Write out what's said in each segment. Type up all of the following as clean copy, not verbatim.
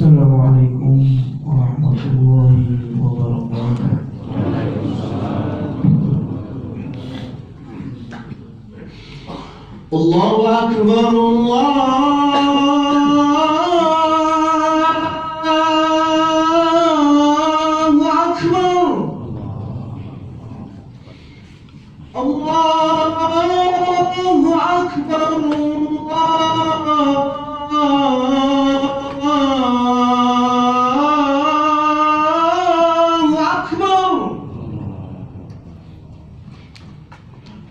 Assalamualaikum warahmatullahi wabarakatuh. Allahu Akbar, Allahu Akbar, Allahu Akbar,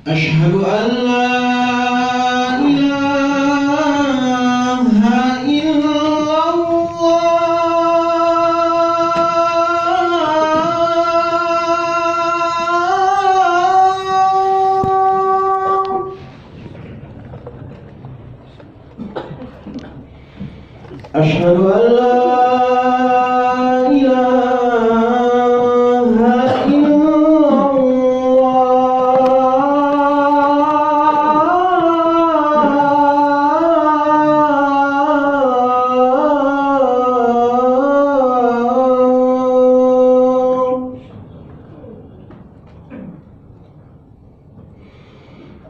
Ashhadu an la ilaha illallah. Ashhadu an la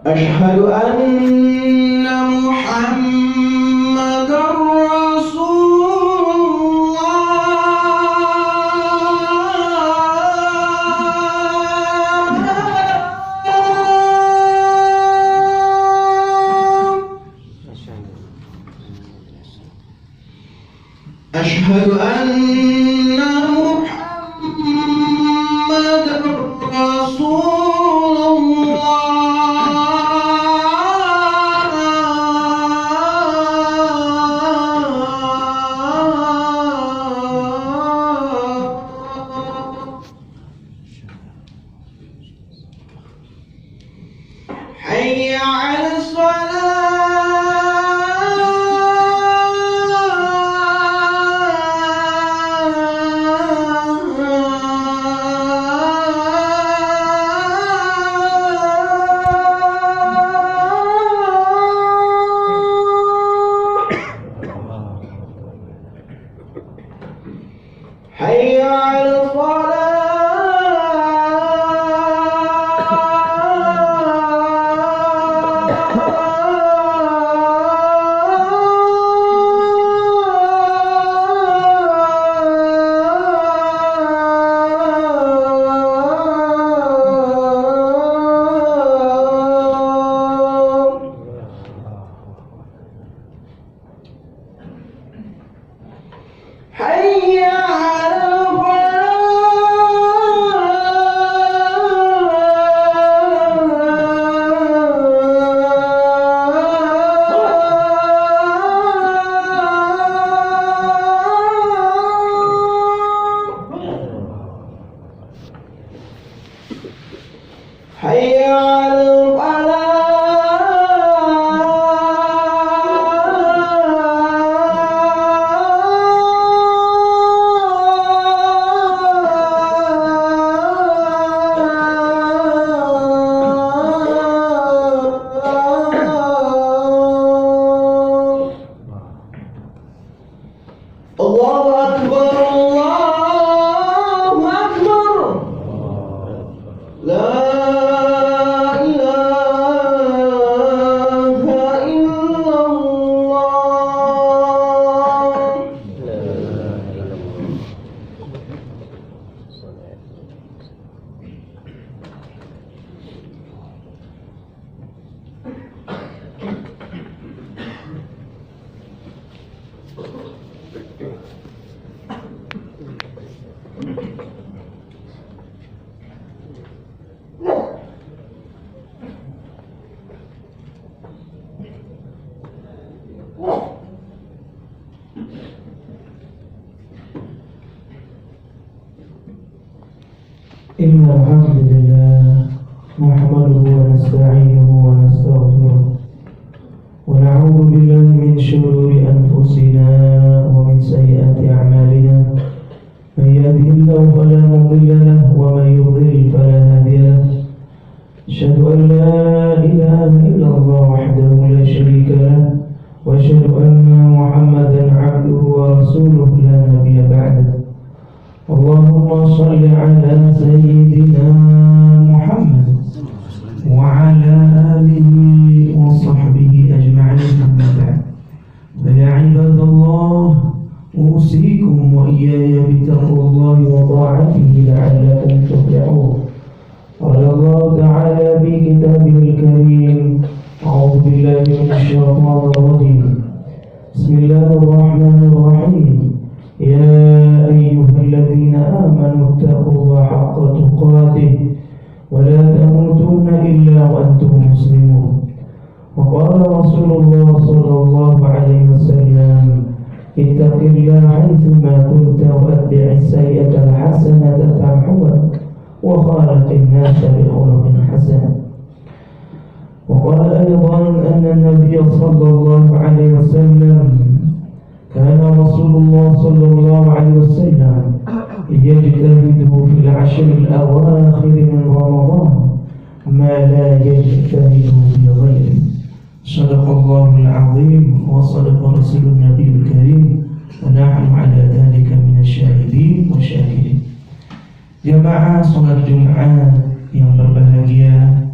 أشهد أن محمدًا رسول الله. أشهد أن محمدًا رسول الله. حي على حي على حي حي على Allahu Akbar, Allahu Akbar. La ilaha illallah. إن الحمد لله نحمده ونستعينه ونستغفره ونعوذ بالله من شرور أنفسنا ومن سيئات أعمالنا. من يهده الله فلا مضل له ومن يضلل فلا هادي له. أشهد أن لا إله إلا الله وحده لا شريك له وأشهد أن محمدا عبده ورسوله لا نبي بعده. اللهم صل على سيدنا محمد وعلى آله وصحبه أجمعين. أما بعد، فيا عباد الله، أوصيكم وإياي بتقوى الله وطاعته لعلكم تفلحون. قال الله تعالى في كتابه الكريم: أعوذ بالله من الشيطان الرجيم. بسم الله الرحمن الرحيم. يا أيها الذين آمنوا اتقوا الله حق تقاته ولا تموتن إلا وأنتم مسلمون. وقال رسول الله صلى الله عليه وسلم: اتق الله حيثما كنت واتبع السيئة الحسنة تمحوها وخالق الناس بخلق حسن. وقال أيضا أن النبي صلى الله عليه وسلم كان رسول الله صلى الله عليه وسلم يجتهد في العشر الأواخر من رمضان ما لا يجتهد في غيره. صدق الله العظيم وصدق رسول النبي الكريم ونحن على ذلك من الشاهدين والشاكرين. Jamaah sholat Jumat yang berbahagia,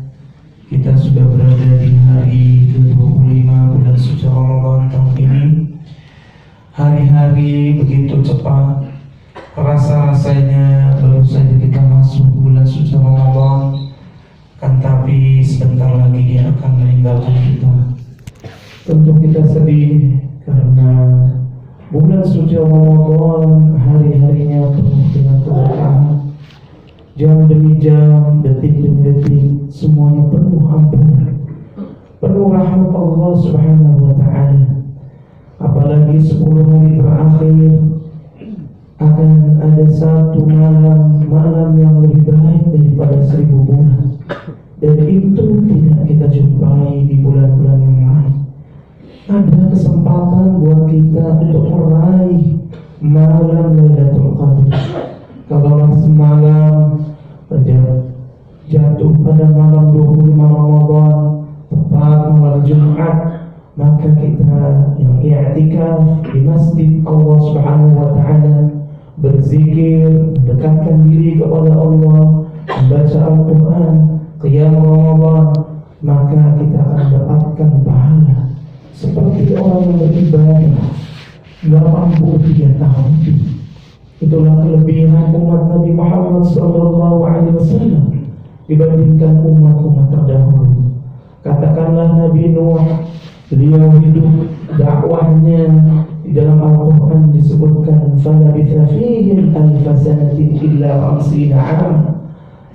kita sudah berada di hari ke-25 bulan suci Ramadan tahun ini. Hari-hari begitu cepat, rasanya baru saja kita masuk bulan suci Ramadan, kan tapi sebentar lagi dia akan meninggalkan kita. Tentu kita sedih karena bulan suci Ramadan hari-harinya penuh dengan keberkahan. Jam demi jam, detik demi detik, semuanya penuh ampunan, penuh rahmat Allah Subhanahu wa Ta'ala. Apalagi 10 hari terakhir akan ada satu malam yang lebih baik daripada 1000 bulan, dan itu tidak kita jumpai di bulan-bulan yang lain. Ada kesempatan buat kita untuk meraih malam Lailatul Qadar. Kalau semalam jatuh pada malam 25 Ramadan, tepat malam Jumat, maka kita yang i'tikaf di masjid Allah Subhanahu wa Ta'ala, berzikir, mendekatkan diri kepada Allah, membaca Al-Quran, qiyam Ramadan, maka kita akan mendapatkan pahala seperti orang yang beribadah 83 tahun. Itulah kelebihan umat Nabi Muhammad SAW dibandingkan umat-umat terdahulu. Katakanlah Nabi Nuh, beliau hidup dakwahnya di dalam Al-Quran disebutkan falabitha fihim alfa sanatin illa 50 'am,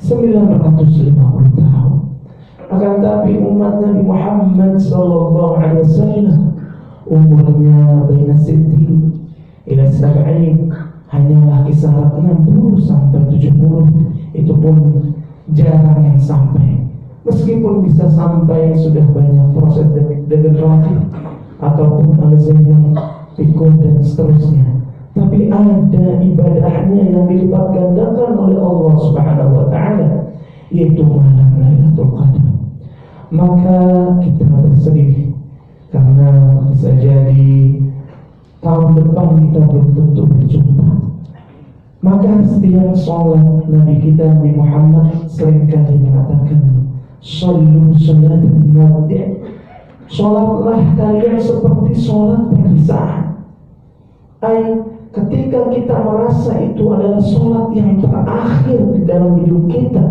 950 tahun. Akan tapi umat Nabi Muhammad SAW umurnya baina 60 ila 70, hanyalah kisaran 60 sampai 70. Itu pun jarang yang sampai. Meskipun bisa sampai, sudah banyak proses degeneratif ataupun Alzheimer, pikun dan seterusnya. Tapi ada ibadahnya yang dilipat gandakan oleh Allah Subhanahu wa Ta'ala, yaitu malam Lailatul Qadar. Maka kita bersedih karena bisa jadi tahun depan kita belum tentu berjumpa. Maka setiap sholat Nabi kita Nabi Muhammad seringkali mengatakan, Sallu salatan mudi', sholatlah kalian seperti sholat perpisahan. Ketika kita merasa itu adalah sholat yang terakhir di dalam hidup kita,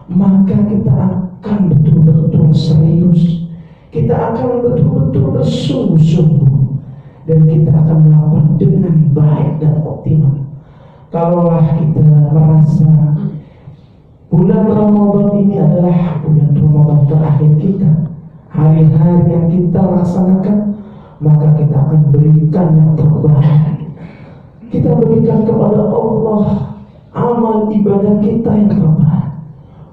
maka kita akan betul-betul serius, kita akan betul-betul bersungguh-sungguh, dan kita akan melakukan dengan baik dan optimal. Kalaulah kita merasa bulan Ramadan ini adalah bulan Ramadan terakhir kita, hari-hari yang kita laksanakan, maka kita akan berikan yang terbaik. Kita berikan kepada Allah amal ibadah kita yang terbaik.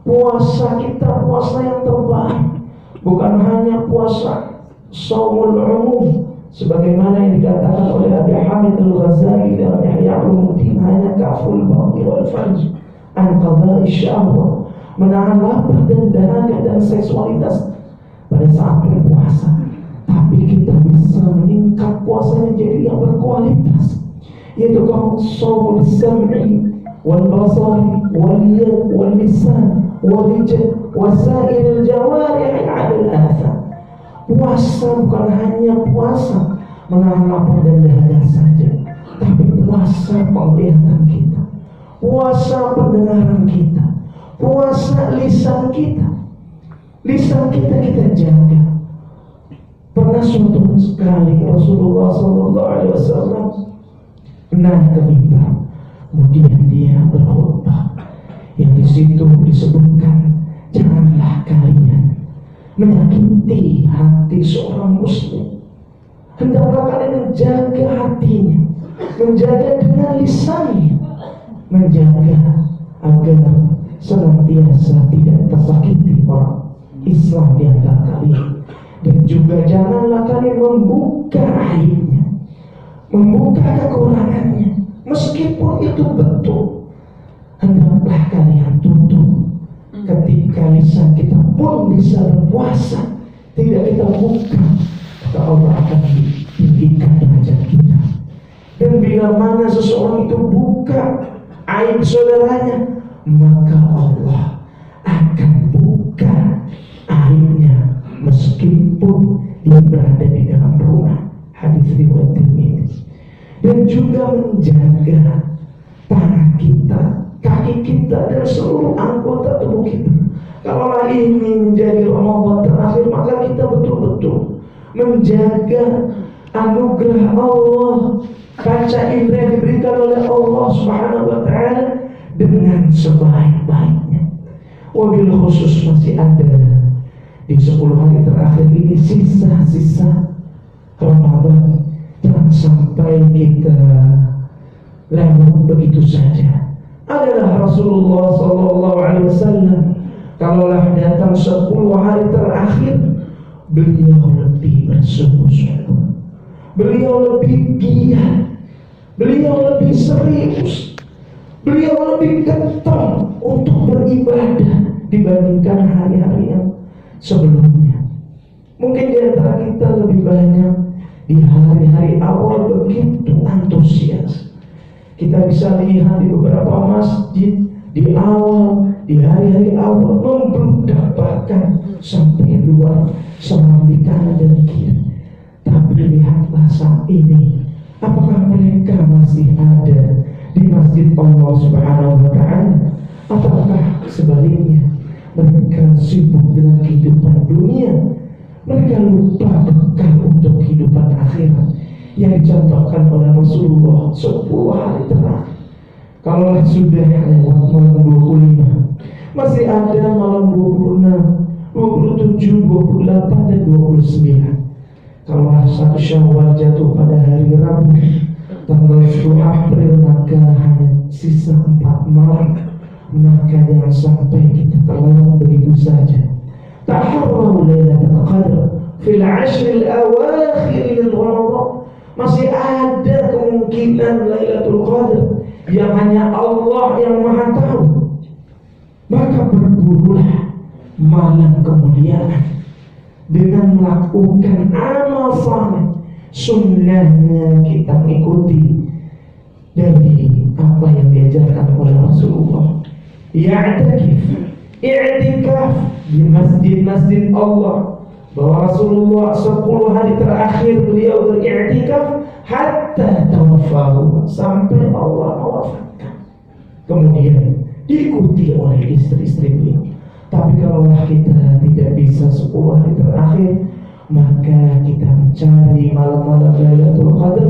Puasa kita puasa yang terbaik, bukan hanya puasa shaumul umum sebagaimana yang dikatakan oleh Abi Hamid Al-Ghazali dalam Ihya Ulumuddin, hanya kaful baqi wal farj an qada'i syahwah, menahan lapar dan dahaga dan seksualitas pada saat berpuasa. Tapi kita bisa meningkat puasanya jadi yang berkualitas, yaitu kau shaumul sam'i wal basari wal yad wal lisan wal rijl wasairil jawarih 'alal atham. Puasa bukan hanya puasa menahan lapar dan dahaga saja, tapi puasa penglihatan kita, puasa pendengaran kita, puasa lisan kita. Lisan kita jaga. Pernah suatu sekali Rasulullah SAW naik ke mimbar, kemudian dia berkhutbah, yang di situ disebutkan, janganlah kalian menyakiti hati seorang muslim. Hendaklah kalian menjaga hatinya, menjaga dengan lisannya, menjaga agar senantiasa tidak tersakiti orang Islam di antara kalian. Dan juga janganlah kalian membuka aibnya, membuka kekurangannya, meskipun itu betul. Hendaklah kalian tutup. Ketika lisan kita pun bisa berpuasa, tidak kita buka, maka Allah akan tinggikan derajat kita. Dan bila mana seseorang itu buka aib saudaranya, maka Allah akan buka aibnya meskipun dia berada di dalam rumah. Hadis riwayat Tirmidzi. Dan juga menjaga tangan kita, kaki kita, dan seluruh anggota tubuh kita. Kalau ini menjadi Ramadan terakhir, maka kita betul-betul menjaga anugerah Allah, kaca indera yang diberikan oleh Allah Subhanahu wa Ta'ala dengan sebaik-baiknya. Wabil khusus masih ada di 10 hari terakhir ini sisa-sisa Ramadan. Jangan sampai kita lewat begitu saja. Adalah Rasulullah SAW, kalaulah datang 10 hari terakhir, beliau lebih bersungguh-sungguh, beliau lebih giat, beliau lebih serius, beliau lebih getol untuk beribadah dibandingkan hari-hari yang sebelumnya. Mungkin di antara kita lebih banyak di hari-hari awal begitu antusias. Kita bisa lihat di beberapa masjid di awal, di hari-hari awal membludak bahkan sampai luar serambi kanan dan kiri. Tapi lihatlah saat ini, apakah mereka masih ada di masjid Allah Subhanahu wa Ta'ala, ataukah sebaliknya mereka sibuk dengan kehidupan dunia? Mereka lupa bekal untuk kehidupan akhirat yang dicontohkan oleh Rasulullah 10 hari terakhir. Kalau sudah lewat malam 25, masih ada malam 26, 27, 28, dan 29. Kalau 1 Syawal jatuh pada hari Rabu tanggal 10 April, maka hanya sisa 4 malam. Maka jangan sampai kita terlewat begitu saja. Taharraw Lailatul Qadar fil 'ashr al-awakhir min Ramadan. Masih ada kemungkinan Lailatul Qadar yang hanya Allah yang Maha tahu. Maka berburulah malam kemuliaan dengan melakukan amal saleh. Sunnahnya kita ikuti dari apa yang diajarkan oleh Rasulullah. I'tikaf di masjid-masjid Allah, bahwa Rasulullah 10 hari terakhir beliau beriktikaf hatta tawaffahu, sampai Allah mewafatkan. Kemudian diikuti oleh istri-istri beliau. Tapi kalau kita tidak bisa 10 hari terakhir, maka kita mencari malam-malam Lailatul Qadar,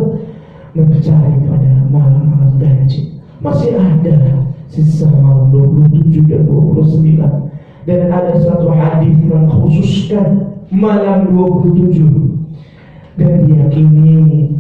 mencari pada malam-malam ganjil. Masih ada sisa malam 27 dan 29. Dan ada satu hadis yang khususkan malam 27 dan diyakini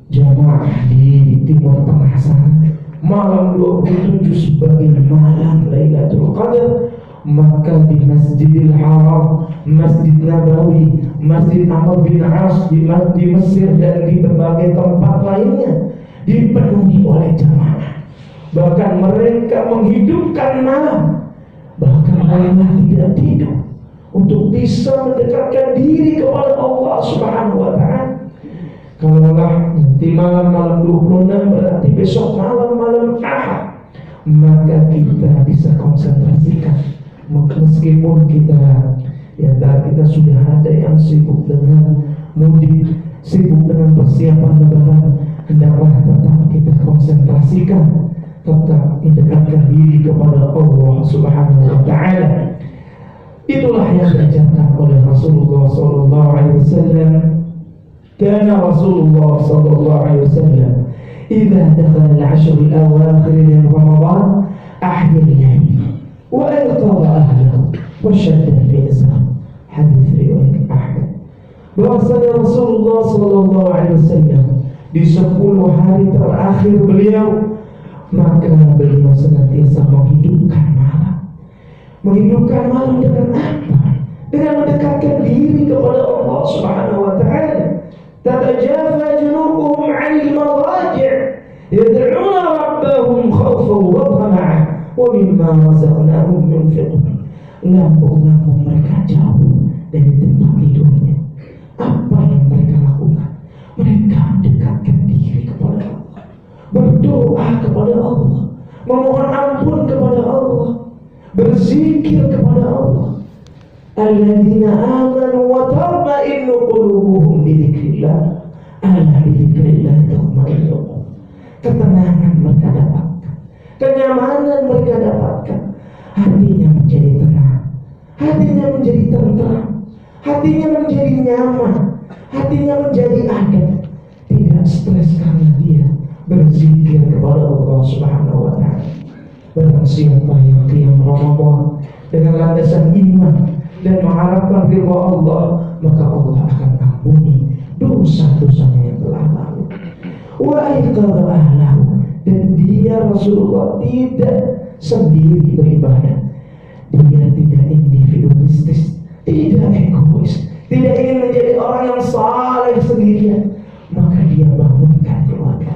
jamaah di Timur Tengah sana malam 27 sebagai malam Lailatul Qadar. Maka di Masjidil Haram, Masjid Nabawi, Masjid Amr bin As di Mesir, dan di berbagai tempat lainnya dipenuhi oleh jamaah. Bahkan mereka menghidupkan malam, bahkan mereka tidak tidur untuk bisa mendekatkan diri kepada Allah Subhanahu wa Ta'ala. Nanti malam-malam 26 berarti besok malam-malam Ahad. Maka kita bisa konsentrasikan. Meskipun kita kita sudah ada yang sibuk dengan mudik, sibuk dengan persiapan lebaran, hendaklah tetap kita konsentrasikan, tetap mendekatkan diri kepada Allah Subhanahu wa Ta'ala. Itulah yang diajarkan oleh Rasulullah sallallahu alaihi wasallam. Kana Rasulullah sallallahu alaihi wasallam idza dakhala al-'ashr al-awakhir min Ramadan ahya al-layl wa ayqadha ahlahu wa shadda al-mizan. Hadis riwayat Ahmad. Bahwasanya Rasulullah sallallahu alaihi wasallam di 10 hari terakhir beliau, maka beliau senantiasa menghidupkan malam. Menghidupkan malam dengan apa? Dengan mendekatkan diri kepada Allah Subhanahu wa Ta'ala. Tatajafa junubuhum 'anil madaji' yad'una rabbahum khawfan wa tama'an wa mimma razaqnahum yunfiqun. Lambung-lambung mereka jauh dari tempat tidurnya. Apa yang mereka lakukan? Mereka mendekatkan diri kepada Allah, berdoa kepada Allah, memohon ampun kepada Allah, berzikir kepada Allah. Alladzina amanu wa tatma'innu qulubuhum bi dzikrillah, ala bi dzikrillah tatma'innu qulub. Ketenangan mereka dapatkan, kenyamanan mereka dapatkan, hatinya menjadi tenang, hatinya menjadi tentram, hatinya menjadi nyaman, hatinya menjadi adem, tidak stres karena dia berzikir kepada Allah Subhanahu wa Ta'ala. Barang siapa yang qiyam Ramadan dengan landasan iman dan mengharapkan ridha Allah, maka Allah akan ampuni dosa-dosanya yang telah lalu. Wa ayqadha ahlahu, dan dia Rasulullah tidak sendiri beribadah. Dia tidak individualistis, tidak egois, tidak ingin menjadi orang yang saleh sendirian. Maka dia bangunkan keluarga,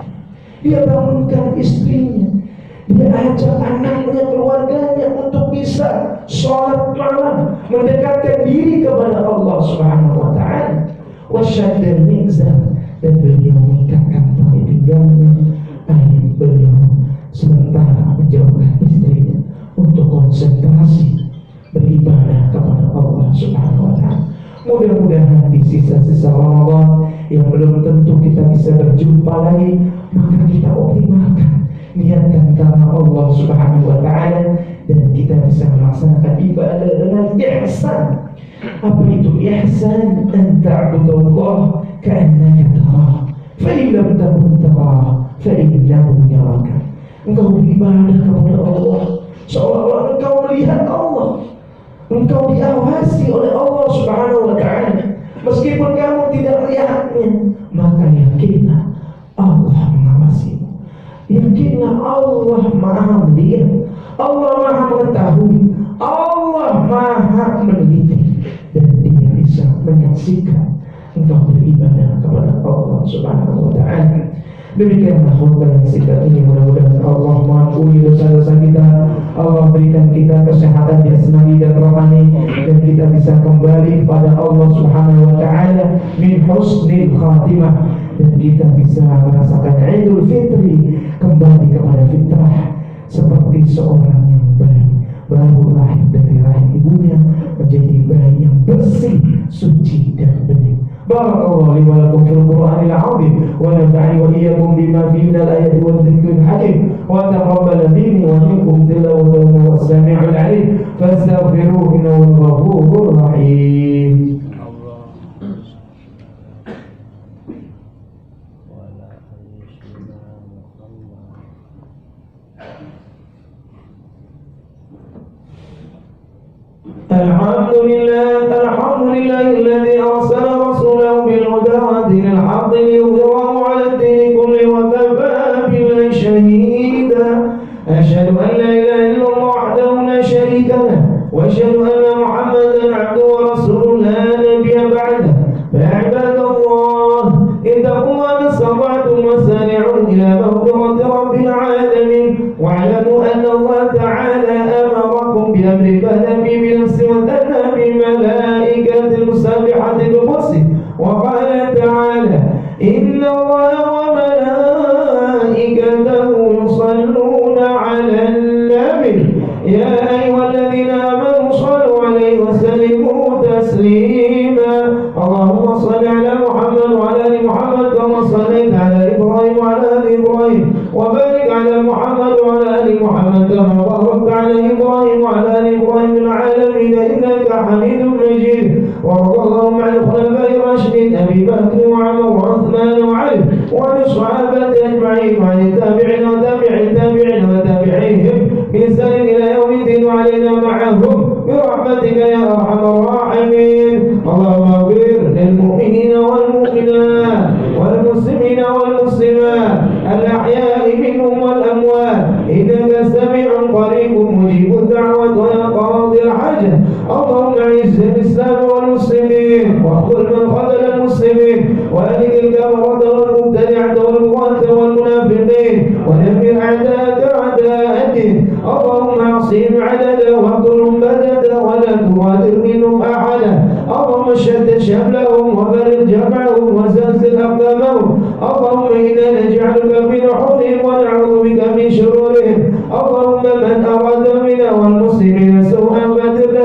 dia bangunkan istrinya, dia ajak anaknya, keluarganya untuk bisa sholat malam, mendekatkan diri kepada Allah Subhanahu wa Ta'ala. Wasyaddal mizan, dan beliau mengikatkan tali pinggangnya. Beliau sementara menjauhkan istrinya untuk konsentrasi beribadah kepada Allah Subhanahu wa Ta'ala. Mudah-mudahan di sisa-sisa Ramadan yang belum tentu kita bisa berjumpa lagi, maka kita optimalkan, niatkan karena Allah Subhanahu wa Ta'ala, dan kita bisa melaksanakan ibadah dengan ihsan. Apa itu ihsan? An ta'budallah ka'annaka tarah, fa in lam takun tarah fa innahu yaraka. Engkau beribadah kepada Allah seolah-olah engkau melihat Allah, engkau diawasi oleh Allah Subhanahu wa Ta'ala. Meskipun kamu tidak melihatnya, maka yakinlah Allah mengawasimu. Yakinlah Allah Maha melihat, Allah Maha mengetahui, Allah Maha meneliti, dan Dia bisa menyaksikan engkau beribadah kepada Allah Subhanahu wa Ta'ala. Demikianlah khutbah yang singkat ini. Mudah-mudahan Allah mengampuni dosa-dosa kita, Allah berikan kita kesehatan jasmani dan rohani, dan kita bisa kembali kepada Allah Subhanahu wa Ta'ala min husnil khatimah, dan kita bisa merasakan Idul Fitri, kembali kepada fitrah seperti seorang yang baru lahir dari rahim ibunya, menjadi bayi yang bersih, suci dan bening. Barakallahu li wa lakum fil Qur'anil 'azim, wa nafa'ani wa iyyakum bima fihi minal ayati wadh dhikril hakim, wa taqabbal minni wa minkum tilawatahu was-sami'ul 'alim, fastaghfiruhu innahu ghafurur rahim. Alhamdulillah alladzi arsala rasulahu bil huda wa dinil haqqi liyudhhirahu 'ala ad-dini kulli wa kafa billahi shahida. Asyhadu an la ilaha illallah wahdahu la sharika lahu wa asyhadu anna Muhammadan 'abduhu wa rasuluhu la nabiyya ba'dahu. Fa ibadallah ittaqullaha mastata'tum wasari'u ila maghfirati rabbil 'alamin wa'lamu anna Allah ta'ala amarakum bi amri badabi bil وثنى بملائكة المسبحة بالقدس وقال تعالى إن الله وملائكته راشدين أبي بكر وعمر وعثمان وعلي وعن الصحابة أجمعين وعن التابعين وتابع التابعين وتابعيهم بإحسان إلى يوم الدين وعلينا معهم برحمتك يا أرحم الراحمين. اللهم اغفر للمؤمنين والمؤمنات والمسلمين والمسلمات الأحياء منهم والأموات إنك سميع قريب مجيب الدعوة ويا قاضي الحاجة. اللهم أعز الإسلام والمسلمين واخذل من خذل المسلمين وأهلك الكفرة والمبتدعة والغلاة والمنافقين ودمر أعداءك أعداء الدين. اللهم أعصهم عددا واقتلهم بددا ولا تغادر منهم أحدا. اللهم شتت شملهم وبرد جمعهم وزلزل أقدامهم. اللهم إنا نجعلك في نحورهم ونعوذ بك من شرورهم. اللهم من أراد منا والمسلمين سوءا فدر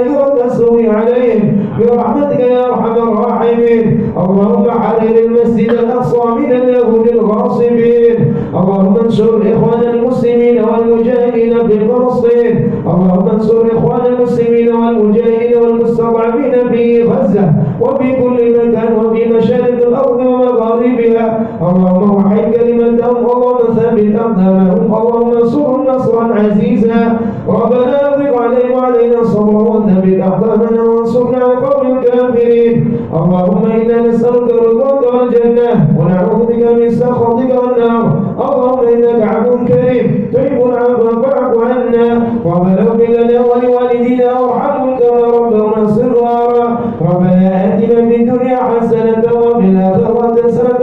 السوء عليهم برحمتك يا أرحم الراحمين. اللهم حرر المسجد الأقصى من اليهود الغاصبين. اللهم انصر إخوان المسلمين والمجاهدين في فلسطين. اللهم انصر إخوان المسلمين والمجاهدين والمستضعفين في غزة وفي كل مكان وفي مشارق الأرض ومغاربها. اللهم وحد كلمتهم. اللهم ثبت أقدامهم. اللهم انصرهم نصرا عزيزا. ربنا أغفر علينا وعلينا صبرا وثبت أقدامنا وانصرنا على القوم الكافرين. اللهم إنا نسألك رضاك والجنة ونعوذ بك من سخطك والنار. اللهم إنك عفو كريم تحب العفو فاعف عنا. ربنا اغفر لنا ولوالدينا وارحمهم كما ربونا صغارا. ربنا آتنا في الدنيا حسنة وفي الآخرة حسنة